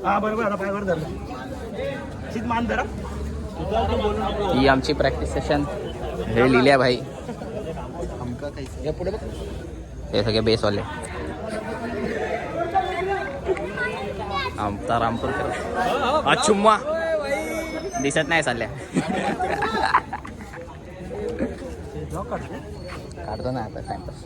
हा बरोबर आता पायवर धरलं शीत मान धरा. ही आमची प्रॅक्टिस सेशन. हे लिहिल्या भाई पुढे हे सगळे बेसवाले. आमचा रामपूर अचुम्मा दिसत नाही चालल्या. काढतो ना आता टाइमपास.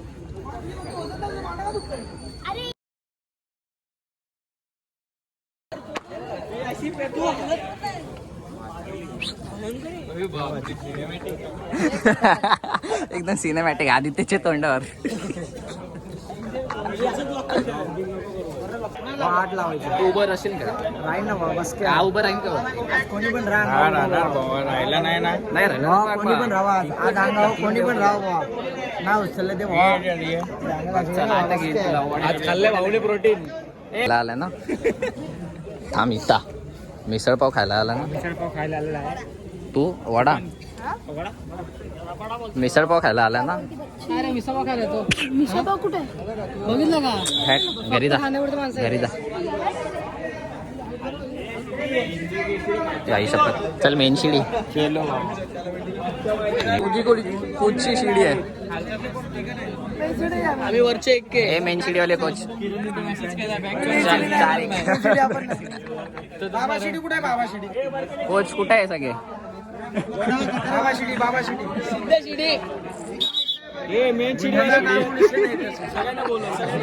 एकदम सिनेमॅटिक आदित्यच्या तोंडावर. आठ लावायचं. उभं असेल का? राहील ना बाबा बस हा उभं राहील का? कोणी पण राहा. राहिला नाही ना. नाही कोणी पण राहा आज अंगावर कोणी पण राहा ना उचललं ते आज खाल्ले भाऊने प्रोटीन. आला ना. थांब इता मिसळपाव खायला आला ना. मिसळपाव खायला आलेला आहे. तू वडा मिसळपाव खायला आला ना. अरे मिसळपाव खायला येतो. मिसळपाव कुठे बघितलं का? घरी जा घरी जा. आई शपथ. चल मेन शिडी. तुझी कुठची शिडी आहे? आम्ही वरचे एक हे मेन शिडी वाले कोच. बाबा शिडी कुठे आहे? बाबा शिडी कोच कुठे आहे सगळे? बाबा शिडी बाबा शिडी सिद्ध शिडी. हे मेन चिडी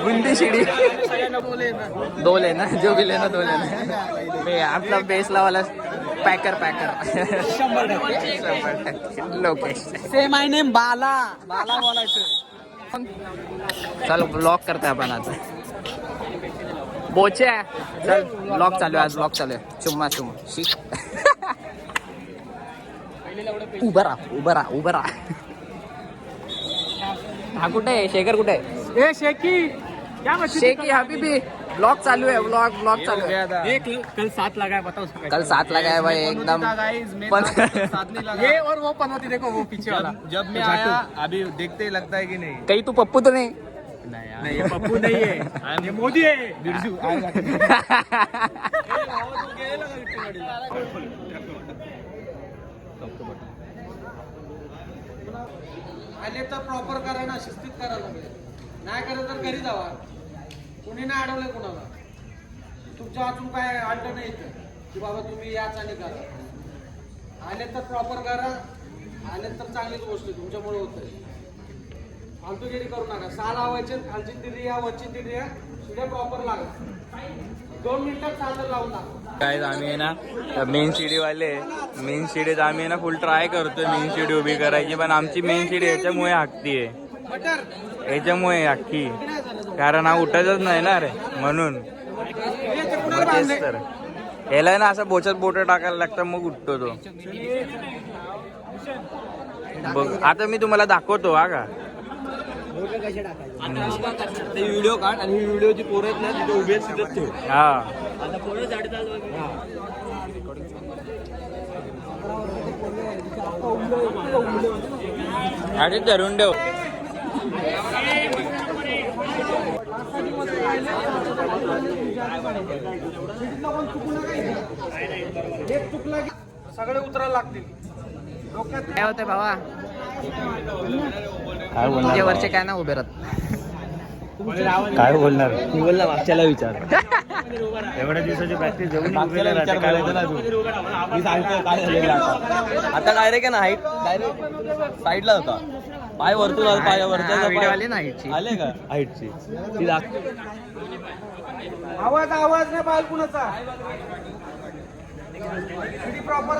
बुंदी शिडी. दो लेना जो भी लेना दो लेना. मी आपला बेसला वाला पॅकर 100% लोकेश. से माय नेम बाला बाला बोलायचं. चल ब्लॉग करते आपण आता. बोचे चल ब्लॉग चालू आहे. आज ब्लॉग चालू आहे. चुम्मा शी. उभं राहा. हा कुठे आहे? शेखर कुठे आहे? ए शेकी क्या मच्छी शेखी हबीबी. ब्लॉग चालू है. ब्लॉग चालू है. कल 7 लगा है बताओ. कल 7 लगा है भाई एकदम. ये और वो पनौती देखो वो पीछे वाला. जब मैं आया अभी देखते ही लगता है कि नहीं. काही तू पप्पू तो नहीं? नहीं ये पप्पू नहीं है ये मोदी है. बिरजू आले तर प्रॉपर करा ना. शिस्तीत करा. नाही करत तर घरी जावा. कोणी नाही अडवलंय कोणाला. तुमच्या वाचून काय अडलं नाही इथं की बाबा तुम्ही याच आणि करा. आले तर प्रॉपर करा. आले तर चांगलीच गोष्ट तुमच्यामुळे होतंय. फालतूगिरी करू नका. 6 लावायचे. खालची तिरिया वरची तिरिया सुद्धा प्रॉपर लागा. 2 मिनिटात 6 तर लावून टाका. काय आम्ही आहे ना मेन शिडी वाले मेन शिडीत आम्ही ना फुल ट्राय करतोय मेन शिडी उभी करायची. पण आमची मेन शिडी याच्यामुळे हाकतीये. याच्यामुळे अख्खी कारण हा उठायचंच नाही ना रे म्हणून. तेच तर याला ना असं बोचत बोट टाकायला लागतं मग उठतो तो. बघ आता मी तुम्हाला दाखवतो हा का. व्हिडिओ काढ आणि व्हिडिओची पोरं आहेत ना तिथे उभे तिथेच ठेव. हा आता पोरं साडी चालू. आणि धरून ठेव. सगळे उतरायला लागतील. काय होतंय भावा? काय बोलणार तुझ्या वरचे काय ना उभे राहत. काय बोलणार मी बोलला मागच्याला विचार. एवढ्या दिवसाची प्रॅक्टिस मागच्याला विचार करायचा ना तू. मी सांगतो काय झालेलं आता डायरेक्ट ना हाईट डायरेक्ट साईडला होता. पाय वरतून पाय व्हिडिओ आली ना हाईटची. आले का हाईटची ती आवाज नाही पाहिजे कुणाचा. प्रॉपर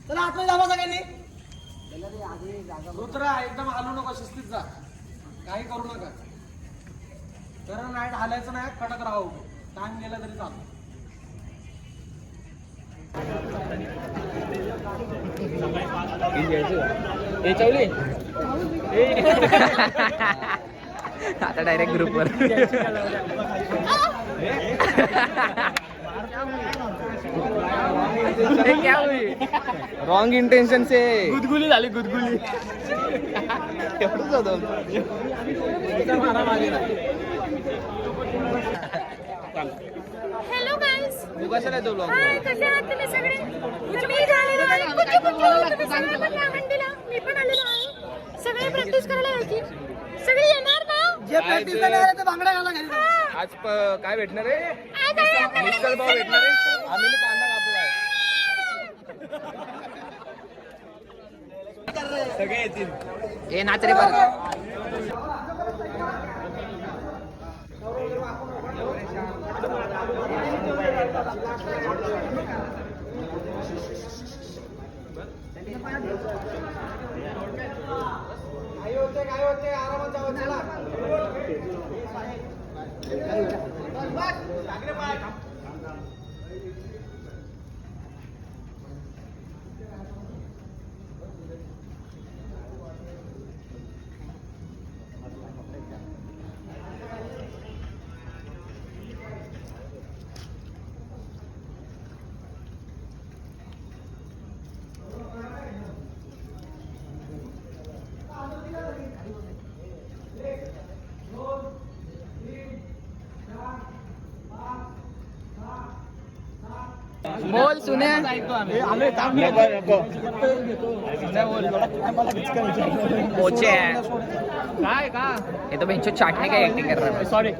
चला आतमध्ये जावा सगळ्यांनी. रुद्रा एकदम हालू नका. शिस्तीत जा. काही करू नका. कारण नाईट हालायचं नाही. कडक राहा. टाइम गेला तरी चालू. आता डायरेक्ट ग्रुपवर क्या हुई रॉंग इंटेन्शन से गुदगुली झाली गुदगुली एवढंच होतं हॅलो गाईज तू कशाला येतो vlog? हाय कसे आहात तुम्ही सगळे तर मी झालेलो आहे कुठे तुम्ही सगळे पण या मंडीला मी पण आलेलो आहे सगळे प्रॅक्टिस करायला यायची सगळे येणार ना जे प्रॅक्टिस करणार ते बांगड्या घाला घरी जाऊन. आज काय भेटणार आहे आज आहे आपल्याला मिसळ पाव भेटणार आहे आम्ही कांदा कापलाय सगळे येतील ए नाच रे बघ काय होते आरामात जावं चला बोल सुने पोचे काय का ये तो बेंचो चाटने का एक्टिंग कर रहा है सॉरी